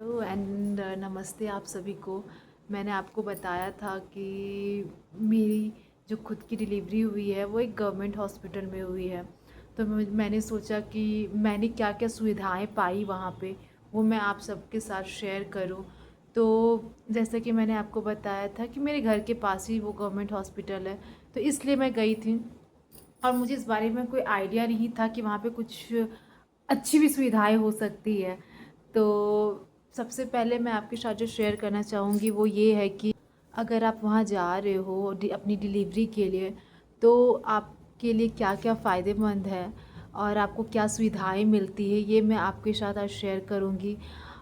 Hello and नमस्ते आप सभी को। मैंने आपको बताया था कि मेरी जो खुद की डिलीवरी हुई है वो एक गवर्नमेंट हॉस्पिटल में हुई है। तो मैंने सोचा कि मैंने क्या क्या सुविधाएं पाई वहाँ पे, वो मैं आप सबके साथ शेयर करूं। तो जैसे कि मैंने आपको बताया था कि मेरे घर के पास ही वो गवर्नमेंट हॉस्पिटल है, तो इसलिए मैं गई थी। और मुझे इस बारे में कोई आइडिया नहीं था कि वहाँ पे कुछ अच्छी भी सुविधाएं हो सकती है। तो सबसे पहले मैं आपके साथ जो शेयर करना चाहूँगी वो ये है कि अगर आप वहाँ जा रहे हो अपनी डिलीवरी के लिए, तो आपके लिए क्या क्या फ़ायदेमंद है और आपको क्या सुविधाएं मिलती है, ये मैं आपके साथ आज शेयर करूँगी।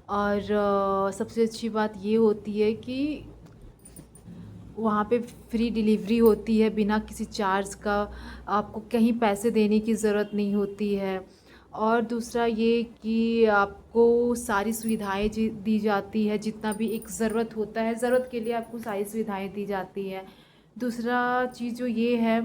और सबसे अच्छी बात ये होती है कि वहाँ पे फ्री डिलीवरी होती है बिना किसी चार्ज का। आपको कहीं पैसे देने की ज़रूरत नहीं होती है। और दूसरा ये कि आपको सारी सुविधाएं दी जाती है, जितना भी एक ज़रूरत होता है, ज़रूरत के लिए आपको सारी सुविधाएं दी जाती है। दूसरा चीज़ जो ये है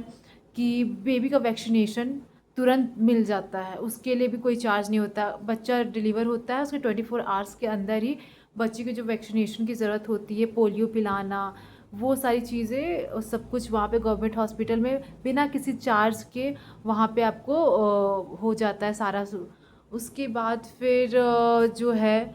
कि बेबी का वैक्सीनेशन तुरंत मिल जाता है, उसके लिए भी कोई चार्ज नहीं होता। बच्चा डिलीवर होता है उसके 24 आवर्स के अंदर ही बच्चे की जो वैक्सीनेशन की ज़रूरत होती है, पोलियो पिलाना, वो सारी चीज़ें सब कुछ वहाँ पे गवर्नमेंट हॉस्पिटल में बिना किसी चार्ज के वहाँ पे आपको हो जाता है सारा। उसके बाद फिर जो है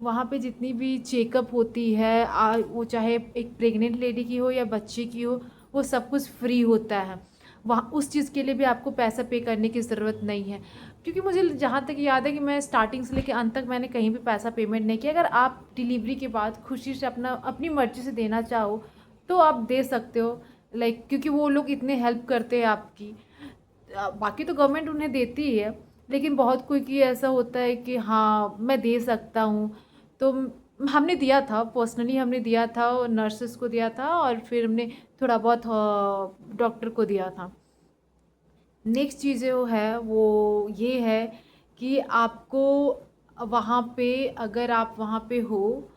वहाँ पे जितनी भी चेकअप होती है, वो चाहे एक प्रेग्नेंट लेडी की हो या बच्चे की हो, वो सब कुछ फ्री होता है। वहाँ उस चीज़ के लिए भी आपको पैसा पे करने की ज़रूरत नहीं है। क्योंकि मुझे जहाँ तक याद है कि मैं स्टार्टिंग से लेकर अंत तक मैंने कहीं भी पैसा पेमेंट नहीं किया। अगर आप डिलीवरी के बाद खुशी से अपनी मर्ज़ी से देना चाहो तो आप दे सकते हो। लाइक क्योंकि वो लोग इतने हेल्प करते हैं आपकी। बाकी तो गवर्नमेंट उन्हें देती ही है, लेकिन बहुत कोई की ऐसा होता है कि हाँ मैं दे सकता हूँ। तो हमने दिया था, पर्सनली हमने दिया था, नर्सेस को दिया था और फिर हमने थोड़ा बहुत डॉक्टर को दिया था। नेक्स्ट चीज़ जो है वो ये है कि आपको वहाँ पे, अगर आप वहाँ पे हो,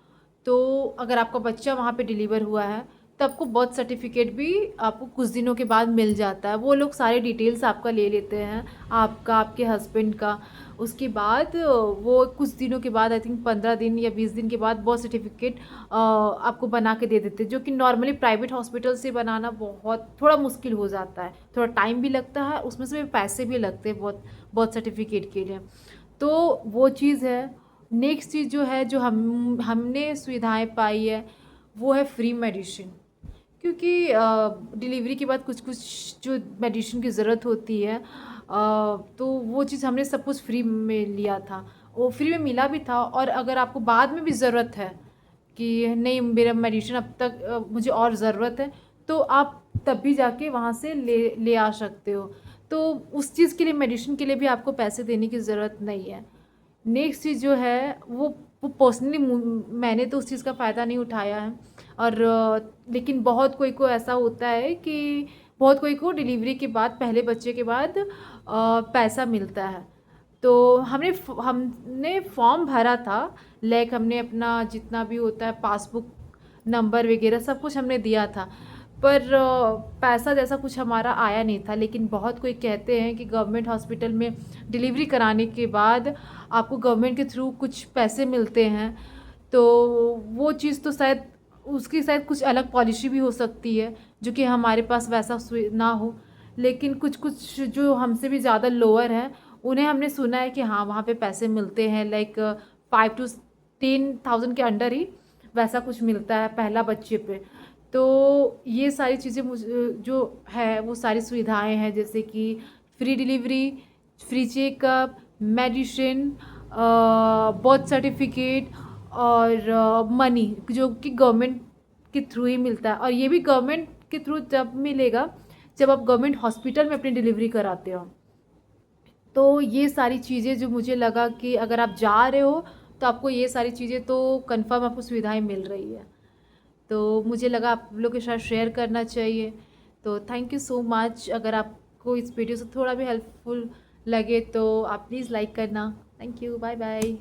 तो अगर आपका बच्चा वहाँ पे डिलीवर हुआ है तो आपको बर्थ सर्टिफिकेट भी आपको कुछ दिनों के बाद मिल जाता है। वो लोग सारे डिटेल्स आपका ले लेते हैं, आपका, आपके हस्बैंड का। उसके बाद वो कुछ दिनों के बाद, आई थिंक 15 दिन या 20 दिन के बाद बर्थ सर्टिफिकेट आपको बना के दे देते हैं, जो कि नॉर्मली प्राइवेट हॉस्पिटल से बनाना बहुत थोड़ा मुश्किल हो जाता है। थोड़ा टाइम भी लगता है, उसमें से पैसे भी लगते हैं बहुत बर्थ सर्टिफिकेट के लिए। तो वो चीज़ है। नेक्स्ट चीज़ जो है, जो हमने सुविधाएं पाई है, वो है फ्री मेडिसिन। क्योंकि डिलीवरी के बाद कुछ कुछ जो मेडिसिन की ज़रूरत होती है, तो वो चीज़ हमने सब कुछ फ्री में लिया था, वो फ्री में मिला भी था। और अगर आपको बाद में भी ज़रूरत है कि नहीं मेरा मेडिसिन अब तक मुझे और ज़रूरत है, तो आप तब भी जाके वहाँ से ले आ सकते हो। तो उस चीज़ के लिए, मेडिसिन के लिए भी आपको पैसे देने की ज़रूरत नहीं है। नेक्स्ट चीज़ जो है वो पर्सनली मैंने तो उस चीज़ का फ़ायदा नहीं उठाया है। और लेकिन बहुत कोई को ऐसा होता है कि बहुत कोई को डिलीवरी के बाद, पहले बच्चे के बाद पैसा मिलता है। तो हमने फॉर्म भरा था, लाइक हमने अपना जितना भी होता है पासबुक नंबर वगैरह सब कुछ हमने दिया था, पर पैसा जैसा कुछ हमारा आया नहीं था। लेकिन बहुत कोई कहते हैं कि गवर्नमेंट हॉस्पिटल में डिलीवरी कराने के बाद आपको गवर्नमेंट के थ्रू कुछ पैसे मिलते हैं। तो वो चीज़ तो शायद, उसकी शायद कुछ अलग पॉलिसी भी हो सकती है, जो कि हमारे पास वैसा ना हो। लेकिन कुछ कुछ जो हमसे भी ज़्यादा लोअर हैं, उन्हें हमने सुना है कि हाँ वहाँ पे पैसे मिलते हैं, लाइक 5 to 10,000 के अंडर ही वैसा कुछ मिलता है पहला बच्चे पे। तो ये सारी चीज़ें मुझे जो है वो सारी सुविधाएं हैं, जैसे कि free delivery, free checkup, medicine, birth certificate और मनी, जो कि गवर्नमेंट के थ्रू ही मिलता है। और ये भी गवर्नमेंट के थ्रू जब मिलेगा जब आप गवर्नमेंट हॉस्पिटल में अपनी डिलीवरी कराते हो। तो ये सारी चीज़ें जो मुझे लगा कि अगर आप जा रहे हो तो आपको ये सारी चीज़ें तो कंफर्म आपको सुविधाएं मिल रही है। तो मुझे लगा आप लोग के साथ शेयर करना चाहिए। तो थैंक यू सो मच। अगर आपको इस वीडियो से थोड़ा भी हेल्पफुल लगे तो आप प्लीज़ लाइक करना। Thank you, bye bye.